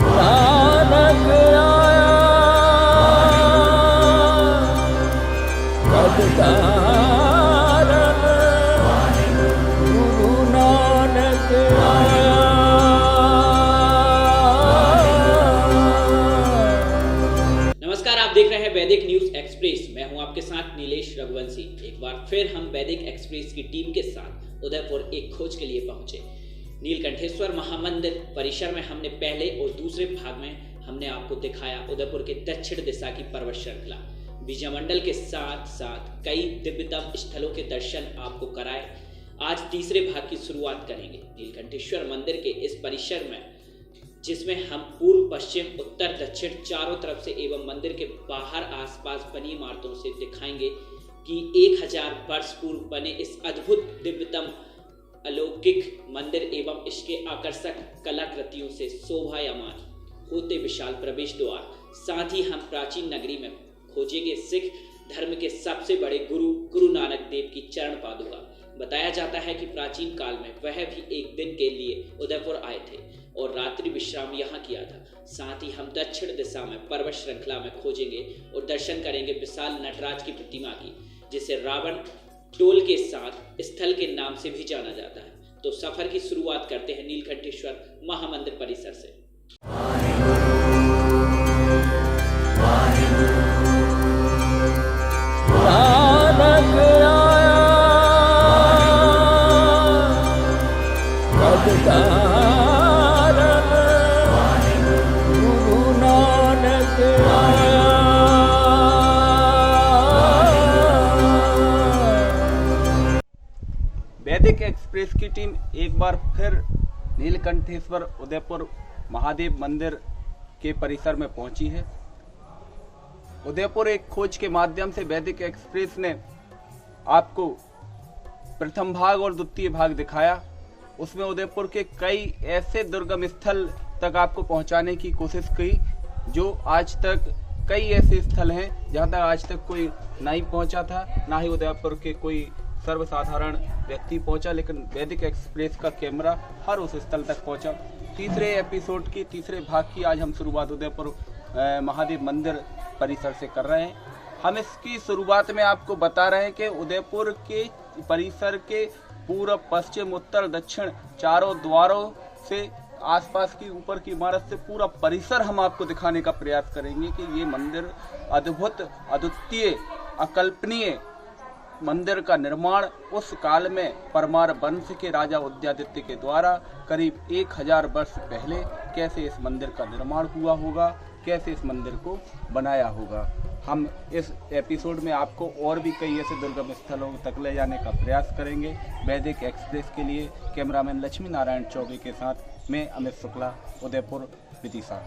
नानक आया सब कारण, गुरु नानक आया। नमस्कार, आप देख रहे हैं वैदिक न्यूज एक्सप्रेस। मैं हूं आपके साथ नीलेश रघुवंशी। एक बार फिर हम वैदिक एक्सप्रेस की टीम के साथ उदयपुर एक खोज के लिए पहुंचे। नीलकंठेश्वर महामंदिर परिसर में हमने पहले और दूसरे भाग में हमने आपको दिखाया उदयपुर के दक्षिण दिशा की पर्वत श्रृंखला। विजय मंडल के साथ साथ कई दिव्यतम स्थलों के दर्शन आपको कराए। आज तीसरे भाग की शुरुआत करेंगे नीलकंठेश्वर मंदिर के इस परिसर में, जिसमें हम पूर्व, पश्चिम, उत्तर, दक्षिण चारों तरफ से एवं मंदिर के बाहर आसपास बनी इमारतों से दिखाएंगे कि 1000 वर्ष पूर्व बने इस अद्भुत दिव्यतम अलौकिक मंदिर एवं इसके आकर्षक कलाकृतियों से शोभायमान होते विशाल प्रवेश द्वार। साथ ही हम प्राचीन नगरी में खोजेंगे सिख धर्म के सबसे बड़े गुरु नानक देव की चरण पादुका। बताया जाता है कि प्राचीन काल में वह भी एक दिन के लिए उदयपुर आए थे और रात्रि विश्राम यहाँ किया था। साथ ही हम दक्षिण दिशा में पर्वत श्रृंखला में खोजेंगे और दर्शन करेंगे विशाल नटराज की प्रतिमा की, जिसे रावण टोल के साथ स्थल के नाम से भी जाना जाता है। तो सफर की शुरुआत करते हैं नीलकंठेश्वर महामंदिर परिसर से। नानक आया सब कारण, गुरु नानक आया। वैदिक एक्सप्रेस की टीम एक बार फिर नीलकंठेश्वर उदयपुर महादेव मंदिर के परिसर में पहुंची है। उदयपुर एक खोज के माध्यम से वैदिक एक्सप्रेस ने आपको प्रथम भाग और द्वितीय भाग दिखाया। उसमें उदयपुर के कई ऐसे दुर्गम स्थल तक आपको पहुंचाने की कोशिश की जो आज तक कई ऐसे स्थल हैं जहां तक आज तक कोई नहीं पहुंचा था, ना ही उदयपुर के कोई सर्वसाधारण व्यक्ति पहुंचा, लेकिन वैदिक एक्सप्रेस का कैमरा हर उस स्थल तक पहुंचा। तीसरे एपिसोड की तीसरे भाग की आज हम शुरुआत उदयपुर महादेव मंदिर परिसर से कर रहे हैं। हम इसकी शुरुआत में आपको बता रहे हैं कि उदयपुर के परिसर के पूर्व, पश्चिम, उत्तर, दक्षिण चारों द्वारों से आसपास की ऊपर की इमारत से पूरा परिसर हम आपको दिखाने का प्रयास करेंगे कि ये मंदिर अद्भुत, अद्वितीय, अकल्पनीय मंदिर का निर्माण उस काल में परमार वंश के राजा उदयादित्य के द्वारा करीब 1000 वर्ष पहले कैसे इस मंदिर का निर्माण हुआ होगा, कैसे इस मंदिर को बनाया होगा। हम इस एपिसोड में आपको और भी कई ऐसे दुर्गम स्थलों तक ले जाने का प्रयास करेंगे। वैदिक एक्सप्रेस के लिए कैमरामैन लक्ष्मी नारायण चौबे के साथ मैं अमित शुक्ला, उदयपुर, विदिशा।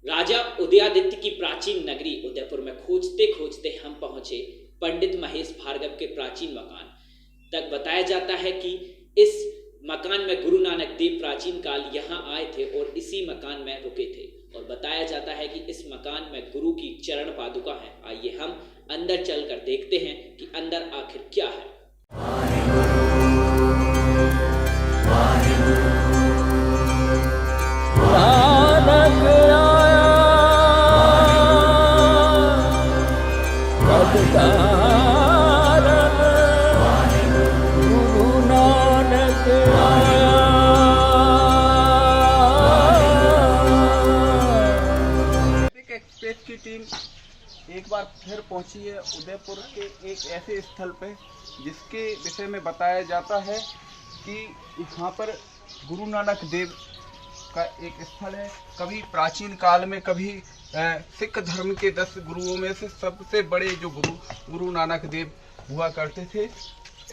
राजा उदयादित्य की प्राचीन नगरी उदयपुर में खोजते खोजते हम पहुंचे पंडित महेश भार्गव के प्राचीन मकान तक। बताया जाता है कि इस मकान में गुरु नानक देव प्राचीन काल यहाँ आए थे और इसी मकान में रुके थे। और बताया जाता है कि इस मकान में गुरु की चरण पादुका है। आइए हम अंदर चलकर देखते हैं कि अंदर आखिर क्या है। नानक आया सब कारण, गुरु नानक आया। एक्सप्रेस की टीम एक बार फिर पहुंची है उदयपुर के एक ऐसे स्थल पे जिसके विषय में बताया जाता है कि यहाँ पर गुरु नानक देव का एक स्थल है। कभी प्राचीन काल में कभी सिख धर्म के 10 गुरुओं में से सबसे बड़े जो गुरु नानक देव हुआ करते थे।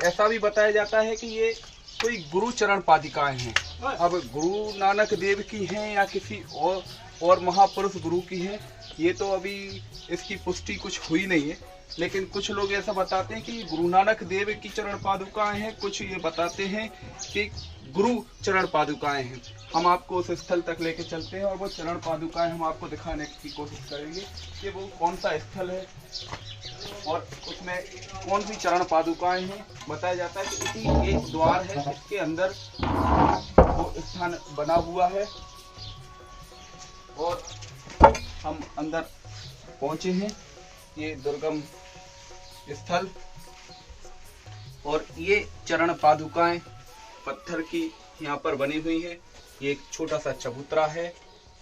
ऐसा भी बताया जाता है कि ये कोई गुरु चरण पादिकाएं हैं। अब गुरु नानक देव की हैं या किसी और महापुरुष गुरु की हैं, ये तो अभी इसकी पुष्टि कुछ हुई नहीं है, लेकिन कुछ लोग ऐसा बताते हैं कि गुरु नानक देव की चरण पादुकाएं हैं, कुछ ये बताते हैं कि गुरु चरण पादुकाएं हैं। हम आपको उस स्थल तक लेके चलते हैं और वो चरण पादुकाएं हम आपको दिखाने की कोशिश करेंगे कि वो कौन सा स्थल है और उसमें कौन सी चरण पादुकाएं हैं। बताया जाता है कि इसी एक द्वार है, इसके अंदर वो स्थान बना हुआ है और हम अंदर पहुंचे हैं। ये दुर्गम स्थल और ये चरण पादुकाएं पत्थर की यहाँ पर बनी हुई है। ये एक छोटा सा चबूतरा है,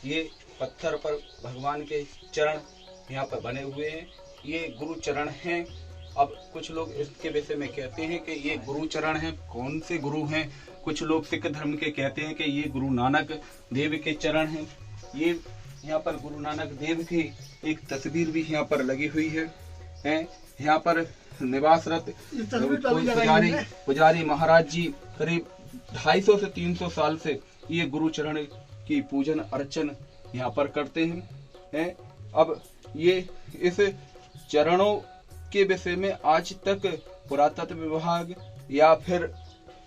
ये पत्थर पर भगवान के चरण यहाँ पर बने हुए हैं, ये गुरु चरण हैं। अब कुछ लोग इसके विषय में कहते हैं कि ये गुरु चरण हैं। कौन से गुरु हैं? कुछ लोग सिख धर्म के कहते हैं कि ये गुरु नानक देव के चरण हैं। ये यहाँ पर गुरु नानक देव की एक तस्वीर भी यहाँ पर लगी हुई है। यहाँ पर निवासरत पुजारी महाराज जी करीब 250 से 300 साल से ये गुरु चरण की पूजन अर्चन यहाँ पर करते हैं। अब ये इस चरणों के विषय में आज तक पुरातत्व विभाग या फिर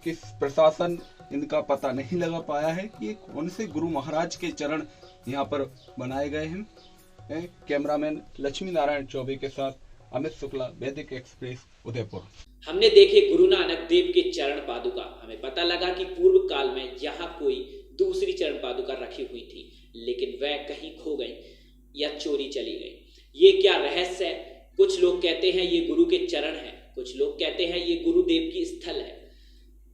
किस प्रशासन इनका पता नहीं लगा पाया है कि ये कौन से गुरु महाराज के चरण यहाँ पर बनाए गए हैं। कैमरामैन लक्ष्मी नारायण चौबे के साथ अमित शुक्ला, वैदिक एक्सप्रेस, उदयपुर। हमने देखे गुरु नानक देव के चरण पादुका। हमें पता लगा कि पूर्व काल में यहाँ कोई दूसरी चरण पादुका रखी हुई थी, लेकिन वह कहीं खो गई या चोरी चली गई। ये क्या रहस्य है? कुछ लोग कहते हैं ये गुरु के चरण हैं, कुछ लोग कहते हैं ये गुरुदेव की स्थल है।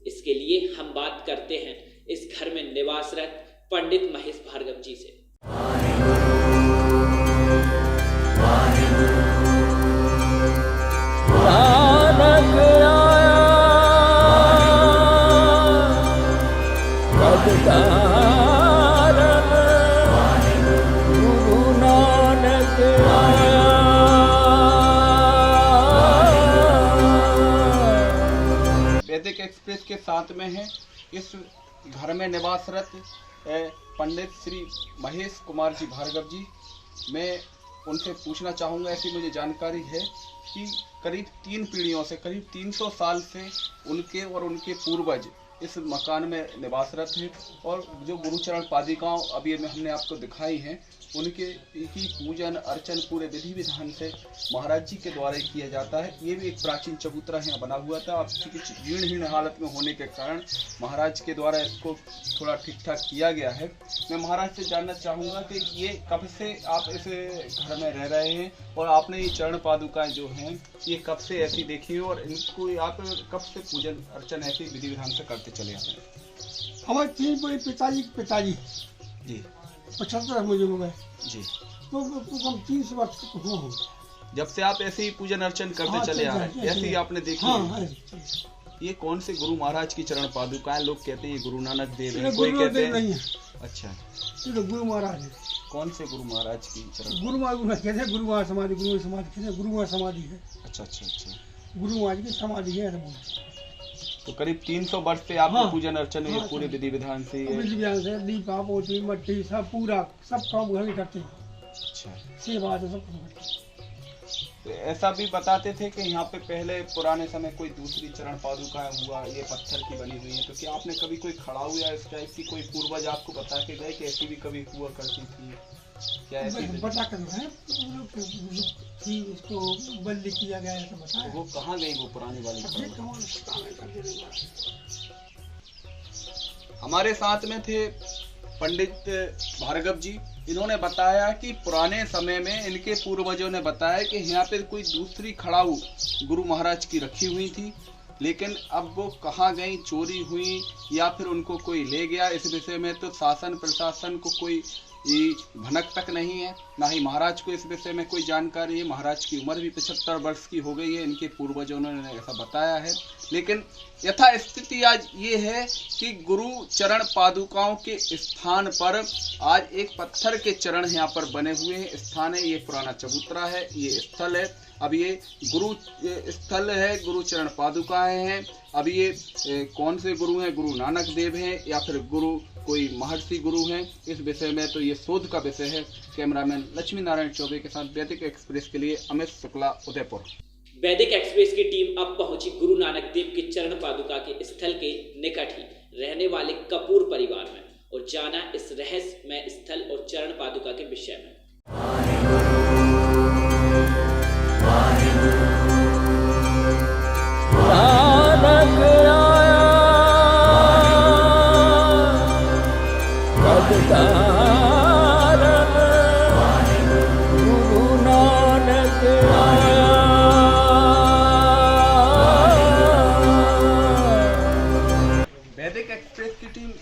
इसके लिए हम बात करते हैं इस घर में निवासरत पंडित महेश भार्गव जी से। नानक आया पदधारन, गुरु नानक आया। वैदिक एक्सप्रेस के साथ में है इस घर में निवासरत पंडित श्री महेश कुमार जी भार्गव जी। मैं उनसे पूछना चाहूँगा, ऐसी मुझे जानकारी है कि करीब 3 पीढ़ियों से, करीब 300 साल से उनके और उनके पूर्वज इस मकान में निवासरत हैं और जो गुरुचरण पादिकाओं अभी हमने आपको दिखाई हैं, उनके की पूजन अर्चन पूरे विधि विधान से महाराज जी के द्वारा किया जाता है। ये भी एक प्राचीन चबूतरा यहाँ बना हुआ था, अब कुछ जीर्ण हालत में होने के कारण महाराज के द्वारा इसको थोड़ा ठीक ठाक किया गया है। मैं महाराज से जानना चाहूँगा कि ये कब से आप इस घर में रह रहे हैं और आपने ये चरण पादुकाएं जो हैं ये कब से ऐसी देखी और इनको आप कब से पूजन अर्चन ऐसी विधि विधान से करते चले आ रहे हैं? हमारे 3 पिताजी जी 75 मुझे हो गए जी, तो हम 30 वर्ष हो जब से आप ऐसे ही पूजन अर्चन करते चले आ रहे हैं, ऐसे ही आपने देखी है। ये कौन से गुरु महाराज की चरण पादुकाएं? लोग कहते हैं ये गुरु नानक देव है, कोई कहते हैं अच्छा ये तो गुरु महाराज है। कौन से गुरु महाराज की चरण? गुरु महाराज कहते हैं गुरु महाराज समाधि, गुरु समाधि कहते हैं, गुरु महाराज समाधि है। अच्छा अच्छा अच्छा, गुरु महाराज की समाधि है। तो करीब 300 वर्ष से आपका पूजन अर्चन ये पूरे विधि विधान से दीपा पोती मट्टी सब पूरा सब काम घर में करते हैं। अच्छा, सेवा सब करते हैं। तो ऐसा भी बताते थे कि यहाँ पे पहले पुराने समय कोई दूसरी चरण पादुकाएं हुआ, ये पत्थर की बनी हुई है। तो क्या आपने कभी कोई खड़ा हुआ इस टाइप की कोई पूर्वज आपको बता के गए कि ऐसी भी कभी हुआ करती थी? क्या ऐसी बता कर है इसको बंद किया गया है तो बताया। वो कहाँ गई वो पुरानी वाली? हमारे साथ में थे पंडित भार्गव जी। इन्होंने बताया कि पुराने समय में इनके पूर्वजों ने बताया कि यहाँ पे कोई दूसरी खड़ाऊ गुरु महाराज की रखी हुई थी, लेकिन अब वो कहाँ गई, चोरी हुई या फिर उनको कोई ले गया, इस विषय में तो शासन प्रशासन को कोई भनक तक नहीं है, ना ही महाराज को इस विषय में कोई जानकारी है। महाराज की उम्र भी 75 वर्ष की हो गई है, इनके पूर्वजों ने ऐसा बताया है। लेकिन यथा स्थिति आज ये है कि गुरु चरण पादुकाओं के स्थान पर आज एक पत्थर के चरण यहाँ पर बने हुए हैं। स्थान है, ये पुराना चबूतरा है, ये स्थल है अब ये गुरु स्थल है, गुरु चरण पादुकाएं हैं। अब ये कौन से गुरु हैं, गुरु नानक देव हैं या फिर गुरु कोई महर्षि गुरु हैं, इस विषय में तो ये शोध का विषय है। कैमरामैन लक्ष्मी नारायण चौबे के साथ वैदिक एक्सप्रेस के लिए अमित शुक्ला, उदयपुर। वैदिक एक्सप्रेस की टीम अब पहुंची गुरु नानक देव के चरण पादुका के स्थल के निकट ही रहने वाले कपूर परिवार में और जाना इस रहस्यमय स्थल और चरण पादुका के विषय में। नानक आया पदकार गुरु नानक आया। वैदिक एक्सप्रेस की टीम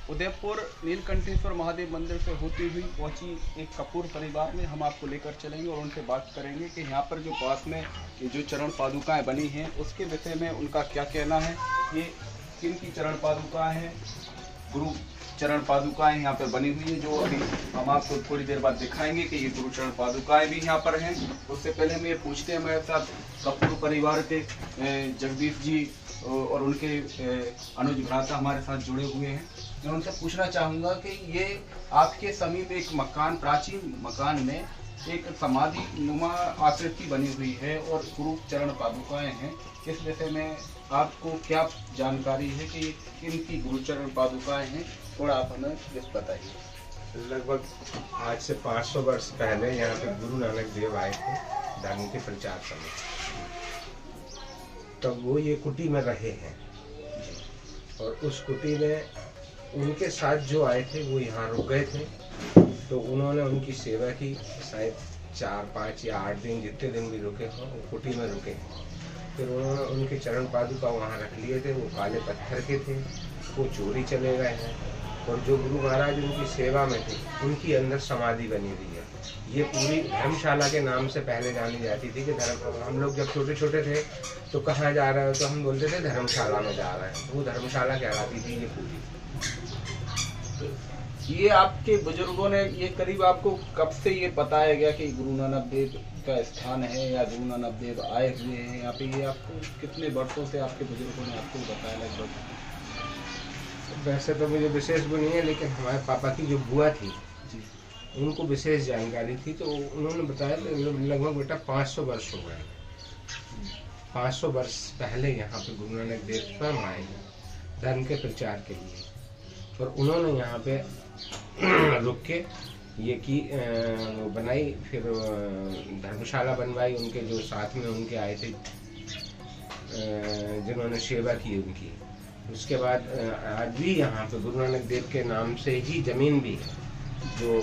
उदयपुर नीलकंठेश्वर महादेव मंदिर से होती हुई पहुंची एक कपूर परिवार में। हम आपको लेकर चलेंगे और उनसे बात करेंगे कि यहाँ पर जो पास में ये जो चरण पादुकाएं बनी हैं उसके विषय में उनका क्या कहना है। ये किन की चरण पादुकाएं हैं, गुरु चरण पादुकाएं यहाँ पर बनी हुई है, जो अभी हम आपको थोड़ी देर बाद दिखाएंगे कि ये गुरु चरण पादुकाएं भी यहाँ पर हैं। उससे पहले हम ये पूछते हैं हमारे साथ कपूर परिवार के जगदीश जी और उनके अनुज भ्राता हमारे साथ जुड़े हुए हैं। मैं उनसे पूछना चाहूँगा कि ये आपके समीप एक मकान, प्राचीन मकान में एक समाधि नुमा आकृति बनी हुई है और गुरु चरण पादुकाएं हैं, इस विषय में आपको क्या जानकारी है कि किन की गुरु चरण पादुकाएं हैं, थोड़ा आप हमें बताइए। लगभग आज से 500 वर्ष पहले यहाँ पे गुरु नानक देव आए थे धर्म के प्रचार समय, तब वो ये कुटी में रहे हैं और उस कुटी में उनके साथ जो आए थे वो यहाँ रुक गए थे। तो उन्होंने उनकी सेवा की, शायद 4, 5 या 8 दिन, जितने दिन भी रुके हों वो कुटी में रुके। फिर उन्होंने उनके चरण पादुका वहाँ रख लिए थे, वो काले पत्थर के थे, वो चोरी चले गए हैं। और जो गुरु महाराज उनकी सेवा में थे उनकी अंदर समाधि बनी हुई है। ये पूरी धर्मशाला के नाम से पहले जानी जाती थी कि हम लोग जब छोटे छोटे थे तो कहाँ जा रहे हो तो हम बोलते थे धर्मशाला में जा रहे हैं, वो धर्मशाला कहलाती थी ये पूरी। ये आपके बुजुर्गों ने ये करीब आपको कब से ये बताया गया कि गुरु नानक देव का स्थान है या गुरु नानक देव आए हुए हैं यहाँ पे, ये आपको कितने वर्षों से आपके बुजुर्गों ने आपको बताया लगभग? वैसे तो मुझे विशेष वो नहीं है, लेकिन हमारे पापा की जो बुआ थी जी, उनको विशेष जानकारी थी, तो उन्होंने बताया लगभग बेटा 500 वर्ष हो गए। 500 वर्ष पहले यहाँ पे गुरु नानक देव स्वयं आए हैं धर्म के प्रचार के लिए, और उन्होंने यहाँ पे रुक के ये की वो बनाई, फिर धर्मशाला बनवाई। उनके जो साथ में उनके आए थे जिन्होंने सेवा की उनकी, उसके बाद आज भी यहाँ पे गुरु नानक देव के नाम से ही जमीन भी है जो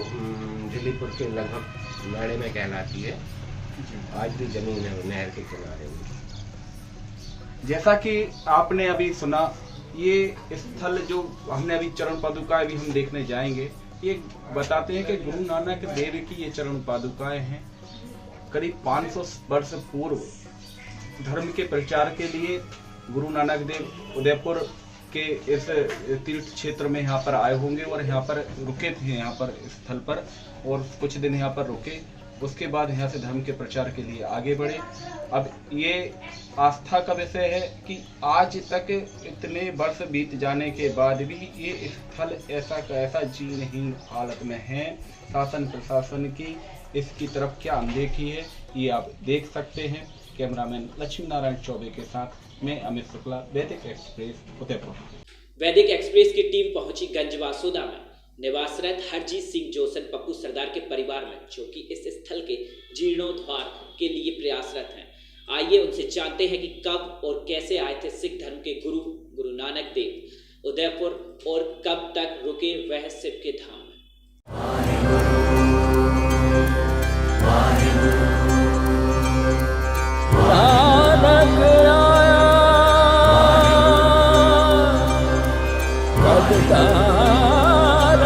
दिल्लीपुर के लगभग नाड़े में कहलाती है। आज भी जमीन है नहर के किनारे में। जैसा कि आपने अभी सुना, ये स्थल जो हमने अभी चरण पादुकाएं भी हम देखने जाएंगे, ये बताते हैं कि गुरु नानक देव की ये चरण पादुकाएं हैं। करीब 500 वर्ष पूर्व धर्म के प्रचार के लिए गुरु नानक देव उदयपुर के इस तीर्थ क्षेत्र में यहाँ पर आए होंगे और यहाँ पर रुके थे, यहाँ पर स्थल पर, और कुछ दिन यहाँ पर रुके। उसके बाद यहाँ से धर्म के प्रचार के लिए आगे बढ़े। अब ये आस्था का विषय है कि आज तक इतने वर्ष बीत जाने के बाद भी ये स्थल ऐसा का ऐसा जीर्णहीन हालत में है। शासन प्रशासन की इसकी तरफ क्या अनदेखी है, ये आप देख सकते हैं। कैमरामैन लक्ष्मी नारायण चौबे के साथ मैं अमित शुक्ला, वैदिक एक्सप्रेस, उदयपुर। वैदिक एक्सप्रेस की टीम पहुंची गंजवासुदा में निवासरत हरजीत सिंह जोसन पप्पू सरदार के परिवार में, जो कि इस स्थल के जीर्णोद्धार के लिए प्रयासरत हैं। आइए उनसे जानते हैं कि कब और कैसे आए थे सिख धर्म के गुरु नानक देव उदयपुर और कब तक रुके वह शिव के धाम में। नानक आया पदकार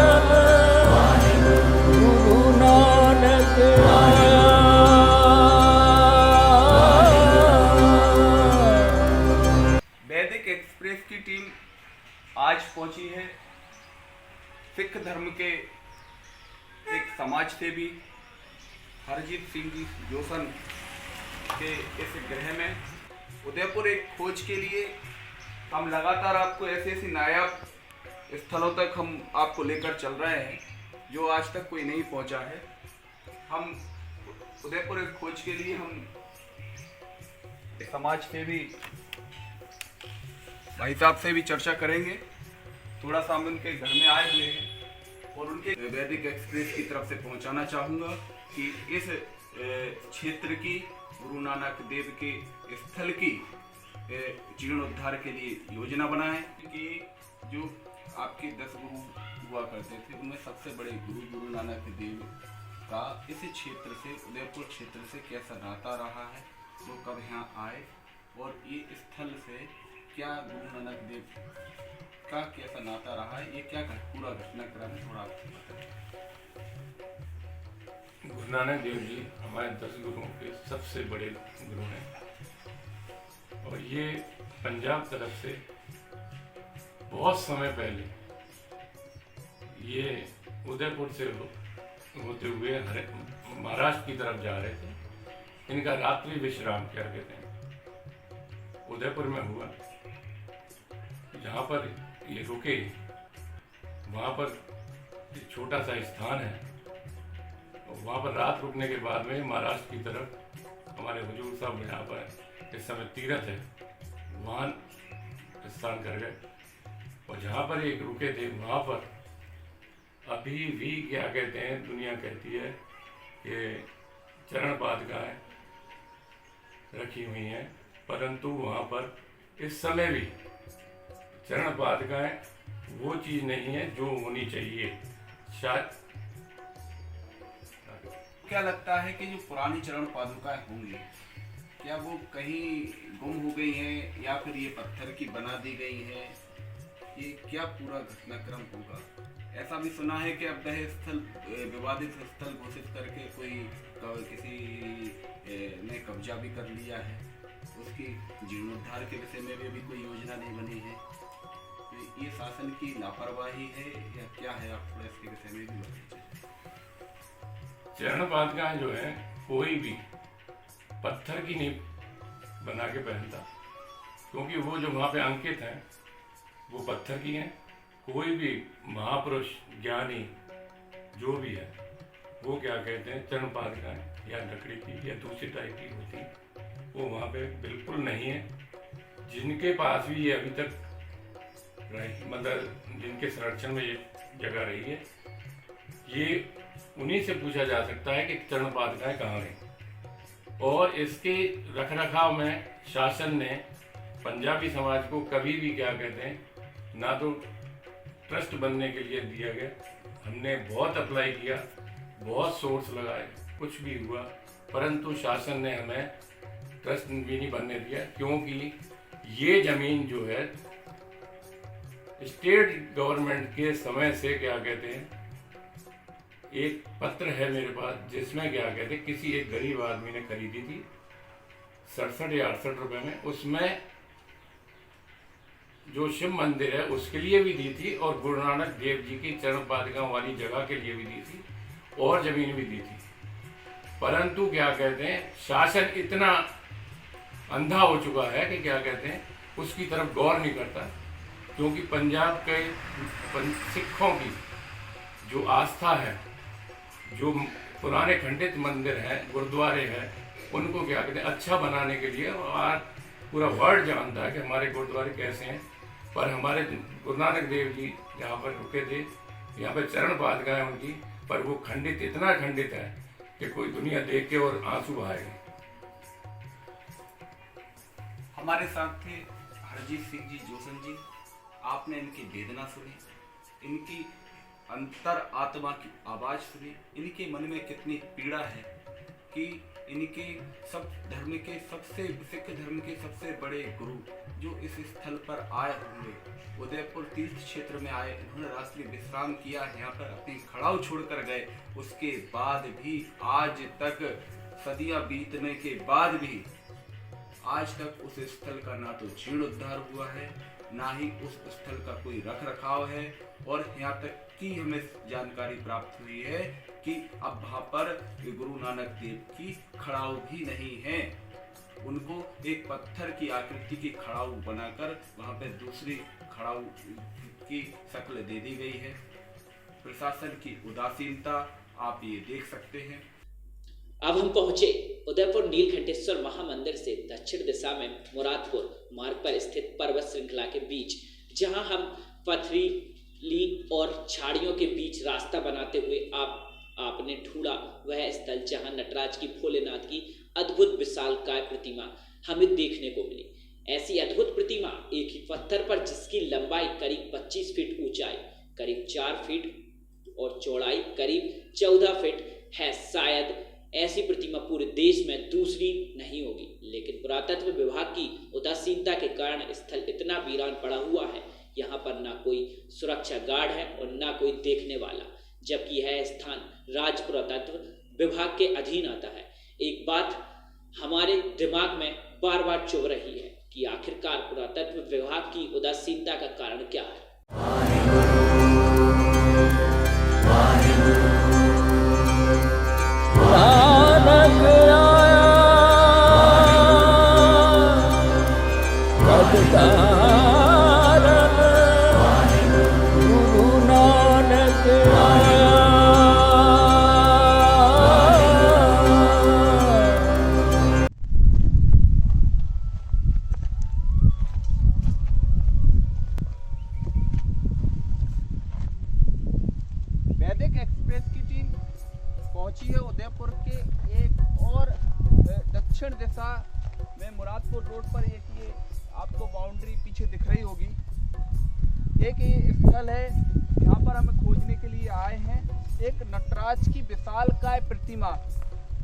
गुरु नानक आया। वैदिक एक्सप्रेस की टीम आज पहुंची है सिख धर्म के एक समाज सेवी हरजीत सिंह जी जोसन के इस गृह में उदयपुर एक खोज के लिए हम लगातार आपको ऐसे ऐसे नायाब स्थलों तक हम आपको लेकर चल रहे हैं जो आज तक कोई नहीं पहुंचा है। हम उदयपुर एक खोज के लिए हम समाज सेवी भाई साहब से भी चर्चा करेंगे। थोड़ा सा हम उनके घर में आए हुए हैं और उनके वैदिक एक्सप्रेस की तरफ से पहुंचाना चाहूँगा कि इस क्षेत्र की गुरु नानक देव के स्थल की जीर्णोद्धार के लिए योजना बनाएं कि जो आपके 10 गुरु हुआ करते थे उनमें सबसे बड़े गुरु नानक देव का इस क्षेत्र से उदयपुर क्षेत्र से कैसा नाता रहा है, वो कब यहाँ आए और ये स्थल से क्या गुरु नानक देव का कैसा नाता रहा है, ये क्या पूरा घटनाक्रम है, थोड़ा आपको बताएं। गुरु नानक देव जी हमारे 10 गुरुओं के सबसे बड़े गुरु हैं और ये पंजाब तरफ से बहुत समय पहले ये उदयपुर से होते हुए महाराष्ट्र की तरफ जा रहे थे। इनका रात्रि विश्राम क्या कहते हैं उदयपुर में हुआ। जहाँ पर ये रुके वहाँ पर एक छोटा सा स्थान है, वहाँ पर रात रुकने के बाद में महाराष्ट्र की तरफ हमारे हुजूर साहब यहाँ पर इस समय तीर्थ है वहाँ स्थान कर गए और जहाँ पर एक रुके थे वहाँ पर अभी भी क्या कहते हैं दुनिया कहती है कि चरण पादुकाएं रखी हुई हैं, परंतु वहाँ पर इस समय भी चरण पादुकाएं वो चीज़ नहीं है जो होनी चाहिए। शायद क्या लगता है कि जो पुरानी चरण पादुकाएं होंगी क्या वो कहीं गुम हो गई हैं या फिर ये पत्थर की बना दी गई हैं, ये क्या पूरा घटनाक्रम होगा? ऐसा भी सुना है कि अब वह स्थल विवादित स्थल घोषित करके किसी ने कब्जा भी कर लिया है, उसकी जीर्णोद्धार के विषय में भी अभी कोई योजना नहीं बनी है। तो ये शासन की लापरवाही है या क्या है, आप थोड़ा इसके विषय में भी बताइए। चरण पादुकाएं जो है कोई भी पत्थर की नहीं बना के पहनता, क्योंकि वो जो वहाँ पे अंकित हैं वो पत्थर की हैं। कोई भी महापुरुष ज्ञानी जो भी है वो क्या कहते हैं चरण पादुकाएं या लकड़ी की या दूसरी टाइप की होती है, वो वहाँ पे बिल्कुल नहीं है। जिनके पास भी ये अभी तक मतलब जिनके संरक्षण में ये जगह रही है, ये उन्हीं से पूछा जा सकता है कि चरण पादुकाएं कहाँ गई। और इसके रखरखाव में शासन ने पंजाबी समाज को कभी भी क्या कहते हैं ना तो ट्रस्ट बनने के लिए दिया गया। हमने बहुत अप्लाई किया, बहुत सोर्स लगाए, कुछ भी हुआ, परंतु शासन ने हमें ट्रस्ट भी नहीं बनने दिया, क्योंकि ये जमीन जो है स्टेट गवर्नमेंट के समय से क्या कहते हैं, एक पत्र है मेरे पास जिसमें क्या कहते हैं किसी एक गरीब आदमी ने खरीदी थी 67 या 68 रुपए में। उसमें जो शिव मंदिर है उसके लिए भी दी थी और गुरु नानक देव जी की चरण पादुका वाली जगह के लिए भी दी थी और जमीन भी दी थी। परंतु क्या कहते हैं शासन इतना अंधा हो चुका है कि क्या कहते हैं उसकी तरफ गौर नहीं करता, क्योंकि पंजाब के सिखों की जो आस्था है, जो पुराने खंडित मंदिर हैं, गुरुद्वारे हैं, उनको क्या कहते हैं अच्छा बनाने के लिए और पूरा वर्ल्ड जानता है कि हमारे गुरुद्वारे कैसे हैं। पर हमारे गुरु नानक देव जी जहाँ पर रुके थे, यहाँ पर चरण पादुकाएं उनकी, पर वो खंडित इतना खंडित है कि कोई दुनिया देख के और आंसू बहाएगी। हमारे साथ थे हरजीत सिंह जी जोशन जी। आपने इनकी वेदना सुनी, इनकी अंतर आत्मा की आवाज सुनी, इनके मन में कितनी पीड़ा है कि इनके सब धर्म के सबसे सिख धर्म के सबसे बड़े गुरु जो इस स्थल पर आए होंगे, उदयपुर तीर्थ क्षेत्र में आए, इन्होंने रात्रि विश्राम किया, यहाँ पर अपनी खड़ाऊ छोड़कर गए। उसके बाद भी आज तक सदियां बीतने के बाद भी आज तक उस स्थल का ना तो जीर्णोद्धार हुआ है, ना ही उस स्थल का कोई रख रखाव है। और यहाँ तक की हमें जानकारी प्राप्त हुई है कि अब वहाँ पर गुरु नानक देव की खड़ाऊ भी नहीं है। उनको एक पत्थर की आकृति की खड़ाऊ बनाकर वहाँ पे दूसरी खड़ाऊ की शक्ल दे दी गई है। प्रशासन की उदासीनता आप ये देख सकते हैं। अब हम पहुंचे उदयपुर नीलकंठेश्वर महामंदिर से दक्षिण दिशा में मुरादपुर मार्ग पर स्थित पर्वत श्रृंखला के बीच, जहां हम पथरीली और झाड़ियों के बीच रास्ता बनाते हुए आपने ढूंढा वह स्थल जहां नटराज की भोलेनाथ की अद्भुत विशालकाय प्रतिमा हमें देखने को मिली। ऐसी अद्भुत प्रतिमा एक ही पत्थर पर, जिसकी लंबाई करीब 25 फीट, ऊंचाई करीब 4 फीट और चौड़ाई करीब 14 फीट है। शायद ऐसी प्रतिमा पूरे देश में दूसरी नहीं होगी, लेकिन पुरातत्व विभाग की उदासीनता के कारण स्थल इतना वीरान पड़ा हुआ है। यहाँ पर ना कोई सुरक्षा गार्ड है और ना कोई देखने वाला, जबकि यह स्थान राज्य पुरातत्व विभाग के अधीन आता है। एक बात हमारे दिमाग में बार बार चुभ रही है कि आखिरकार पुरातत्व विभाग की उदासीनता का कारण क्या है। नानक आया पदधारन, गुरु नानक आया। वैदिक एक्सप्रेस की टीम पहुंची है उदयपुर के एक और दक्षिण दिशा में मुरादपुर रोड पर। एक ये आपको बाउंड्री पीछे दिख रही होगी, एक ये स्थल है, यहाँ पर हमें खोजने के लिए आए हैं एक नटराज की विशालकाय प्रतिमा।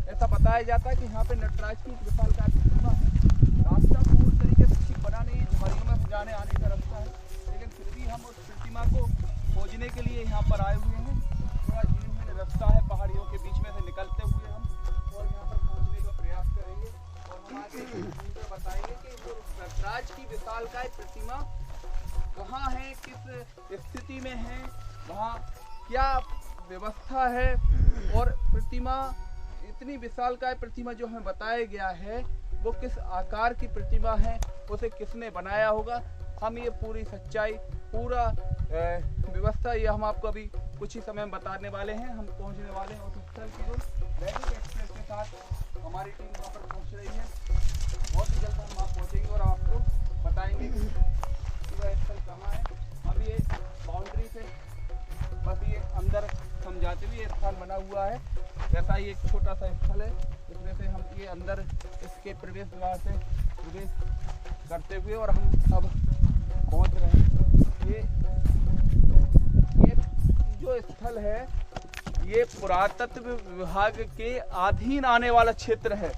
ऐसा बताया जाता है कि यहाँ पे नटराज की विशालकाय प्रतिमा है। रास्ता पूर्ण तरीके से ठीक बना नहीं, झाड़ियों में जाने आने का रास्ता है, लेकिन फिर भी हम उस प्रतिमा को खोजने के लिए यहाँ पर आए हुए हैं। थोड़ा जीर्ण रास्ता है, पहाड़ियों के बीच में से निकलते हुए हम और यहाँ पर पहुँचने का प्रयास करेंगे और हम आगे बताएंगे कि वो नटराज की विशालकाय प्रतिमा कहाँ है, किस स्थिति में है, वहाँ क्या व्यवस्था है और प्रतिमा इतनी विशालकाय प्रतिमा जो हमें बताया गया है वो किस आकार की प्रतिमा है, उसे किसने बनाया होगा। हम ये पूरी सच्चाई, पूरा व्यवस्था ये हम आपको अभी कुछ ही समय में बताने वाले हैं। हम पहुंचने वाले हैं उस स्थल की ओर। वैदिक एक्सप्रेस के साथ हमारी टीम वहाँ पर पहुंच रही है। बहुत ही जल्द हम वहाँ पहुँचेंगे और आपको बताएंगे कि वह स्थल कहाँ है। हम ये बाउंड्री से बस ये अंदर समझाते हुए स्थान बना हुआ है, वैसा ही एक छोटा सा स्थल है, इसमें से हम ये अंदर इसके प्रवेश द्वार से प्रवेश करते हुए और हम अब पहुंच रहे हैं। ये जो स्थल है ये पुरातत्व विभाग के अधीन आने वाला क्षेत्र है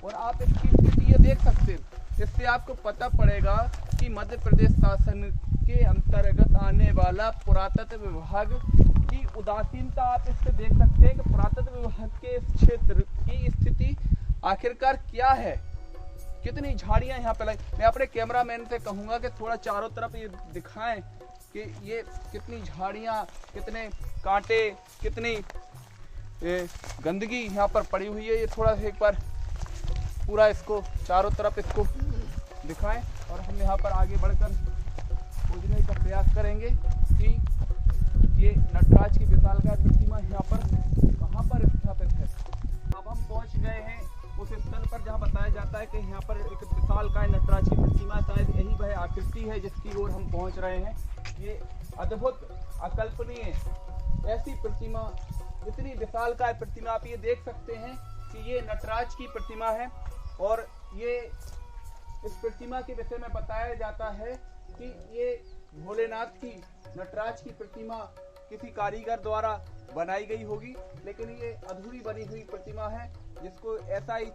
और आप इसकी स्थिति ये देख सकते हैं। इससे आपको पता पड़ेगा कि मध्य प्रदेश शासन के अंतर्गत आने वाला पुरातत्व विभाग की उदासीनता आप इससे देख सकते हैं कि पुरातत्व विभाग के इस क्षेत्र की स्थिति आखिरकार क्या है। कितनी झाड़ियां यहाँ पे लगी। मैं अपने कैमरामैन से कहूँगा कि थोड़ा चारों तरफ ये दिखाएं कि ये कितनी झाड़ियाँ, कितने कांटे, कितनी गंदगी यहाँ पर पड़ी हुई है। ये थोड़ा सा एक बार पूरा इसको चारों तरफ इसको दिखाएं और हम यहाँ पर आगे बढ़कर खोजने का प्रयास करेंगे कि ये नटराज की विशालकाय प्रतिमा यहाँ पर कहाँ पर स्थापित है। अब हम पहुँच गए हैं उस स्थल पर जहाँ बताया जाता है कि यहाँ पर एक विशालकाय नटराज की प्रतिमा, शायद यही वह आकृति है जिसकी ओर हम पहुँच रहे हैं। ये अद्भुत, अकल्पनीय ऐसी प्रतिमा, इतनी विशालकाय प्रतिमा आप ये देख सकते हैं कि ये नटराज की प्रतिमा है और ये इस प्रतिमा के विषय में बताया जाता है कि ये भोलेनाथ की, नटराज की प्रतिमा किसी कारीगर द्वारा बनाई गई होगी, लेकिन ये अधूरी बनी हुई प्रतिमा है जिसको ऐसा ही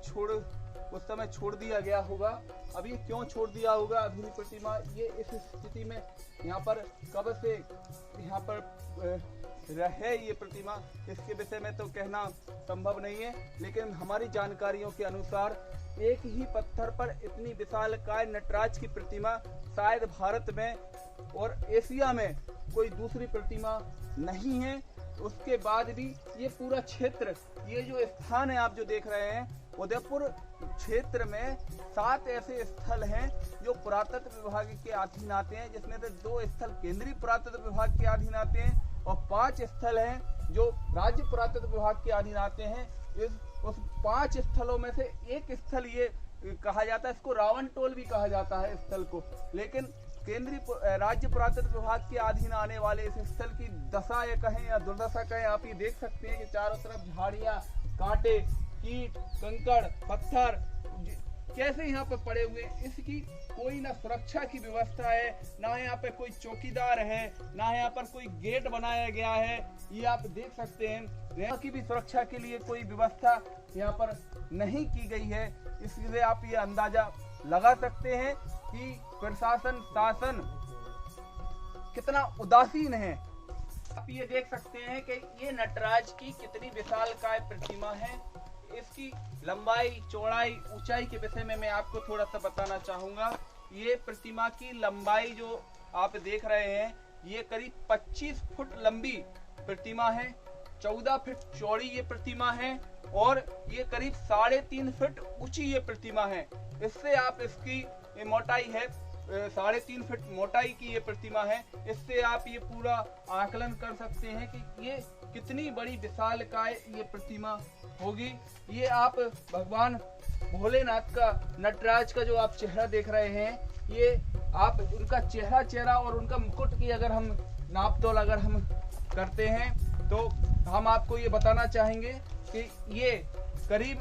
उस समय छोड़ दिया गया होगा। अब ये क्यों छोड़ दिया होगा अधूरी प्रतिमा, ये इस स्थिति में यहाँ पर कब से यहाँ पर रहे ये प्रतिमा, इसके विषय में तो कहना संभव नहीं है, लेकिन हमारी जानकारियों के अनुसार एक ही पत्थर पर इतनी विशालकाय नटराज की प्रतिमा शायद भारत में और एशिया में कोई दूसरी प्रतिमा नहीं है। उसके बाद भी ये पूरा क्षेत्र, ये जो स्थान है आप जो देख रहे हैं, उदयपुर क्षेत्र में 7 ऐसे स्थल हैं जो पुरातत्व विभाग के अधीन आते हैं, जिसमें से 2 स्थल केंद्रीय पुरातत्व विभाग के अधीन आते हैं और 5 स्थल हैं जो राज्य पुरातत्व विभाग के अधीन आते हैं। उस 5 स्थलों में से एक स्थल ये कहा जाता है, इसको रावण टोल भी कहा जाता है स्थल को, लेकिन केंद्रीय राज्य पुरातत्व विभाग के अधीन आने वाले इस स्थल की दशा या कहें या दुर्दशा कहें, आप ये देख सकते हैं कि चारों तरफ झाड़ियां, कांटे, कीट, कंकड़, पत्थर कैसे यहाँ पर पड़े हुए हैं। इसकी कोई ना सुरक्षा की व्यवस्था है, ना यहाँ पर कोई चौकीदार है, ना यहाँ पर कोई गेट बनाया गया है। ये आप देख सकते हैं, यहाँ की भी सुरक्षा के लिए कोई व्यवस्था यहाँ पर नहीं की गई है। इसलिए आप ये अंदाजा लगा सकते हैं कि प्रशासन शासन कितना उदासीन है। आप ये देख सकते हैं कि ये नटराज की कितनी विशालकाय प्रतिमा है। इसकी लंबाई, चौड़ाई, ऊंचाई के विषय में मैं आपको थोड़ा सा बताना चाहूंगा। ये प्रतिमा की लंबाई जो आप देख रहे हैं, ये करीब 25 फुट लंबी प्रतिमा है, 14 फुट चौड़ी ये प्रतिमा है और ये करीब 3.5 फुट ऊंची ये प्रतिमा है। इससे आप इसकी मोटाई है 3.5 फुट मोटाई की ये प्रतिमा है। इससे आप ये पूरा आकलन कर सकते हैं कि ये कितनी बड़ी विशालकाय ये प्रतिमा होगी। ये आप भगवान भोलेनाथ का, नटराज का जो आप चेहरा देख रहे हैं, ये आप उनका चेहरा और उनका मुकुट की अगर हम नापतोल अगर हम करते हैं तो हम आपको ये बताना चाहेंगे कि ये करीब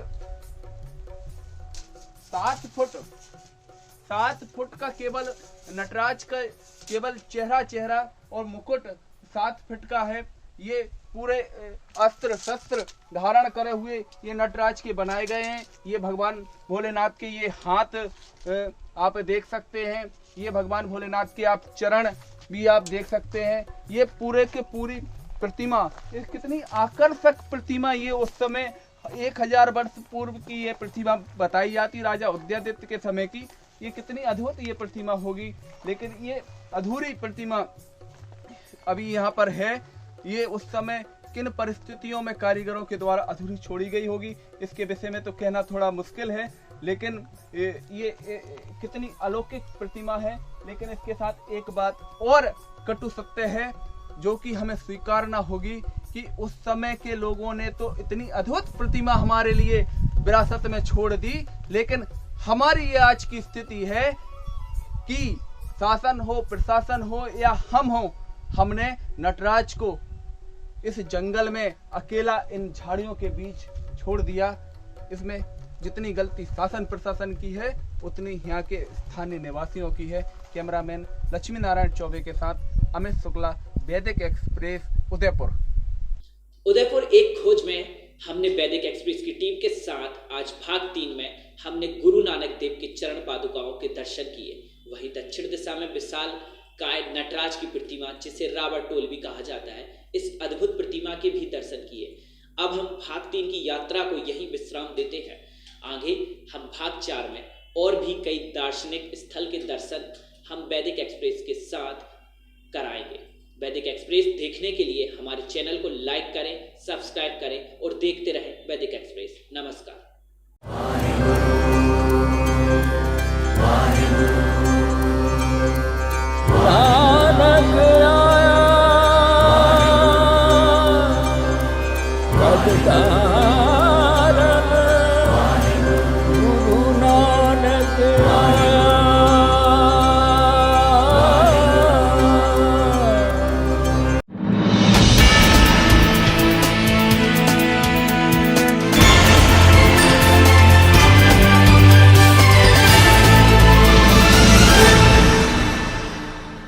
7 फुट का केवल नटराज का केवल चेहरा और मुकुट 7 फुट का है। ये पूरे अस्त्र शस्त्र धारण करे हुए ये नटराज के बनाए गए हैं। ये भगवान भोलेनाथ के ये हाथ आप देख सकते हैं, ये भगवान भोलेनाथ के आप चरण भी आप देख सकते हैं। ये पूरे के पूरी प्रतिमा, ये कितनी आकर्षक प्रतिमा, ये उस समय 1000 वर्ष पूर्व की ये प्रतिमा बताई जाती, राजा उदयादित्य के समय की। ये कितनी अद्भुत ये प्रतिमा होगी, लेकिन ये अधूरी प्रतिमा अभी यहाँ पर है। ये उस समय किन परिस्थितियों में कारीगरों के द्वारा अधूरी छोड़ी गई होगी, इसके विषय में तो कहना थोड़ा मुश्किल है, लेकिन ये कितनी अलौकिक प्रतिमा है। लेकिन इसके साथ एक बात और कटु सत्य है जो कि हमें स्वीकारना होगी कि उस समय के लोगों ने तो इतनी अद्भुत प्रतिमा हमारे लिए विरासत में छोड़ दी, लेकिन हमारी ये आज की स्थिति है कि शासन हो, प्रशासन हो या हम हो, हमने नटराज को इस जंगल में अकेला इन झाड़ियों के बीच छोड़ दिया। इसमें जितनी गलती शासन प्रशासन की है उतनी यहाँ के स्थानीय निवासियों की है। कैमरामैन लक्ष्मी नारायण चौबे के साथ अमित शुक्ला, वैदिक एक्सप्रेस, उदयपुर एक खोज में हमने वैदिक एक्सप्रेस की टीम के साथ आज भाग 3 में हमने गुरु नानक देव के चरण पादुकाओं के दर्शन किए। वहीं दक्षिण दिशा में विशाल काय नटराज की प्रतिमा, जिसे रावण टोल भी कहा जाता है, इस अद्भुत प्रतिमा के भी दर्शन किए। अब हम भाग 3 की यात्रा को यहीं विश्राम देते हैं। आगे हम भाग 4 में और भी कई दार्शनिक स्थल के दर्शन हम वैदिक एक्सप्रेस के साथ कराएंगे। वैदिक एक्सप्रेस देखने के लिए हमारे चैनल को लाइक करें, सब्सक्राइब करें और देखते रहें वैदिक एक्सप्रेस। नमस्कार।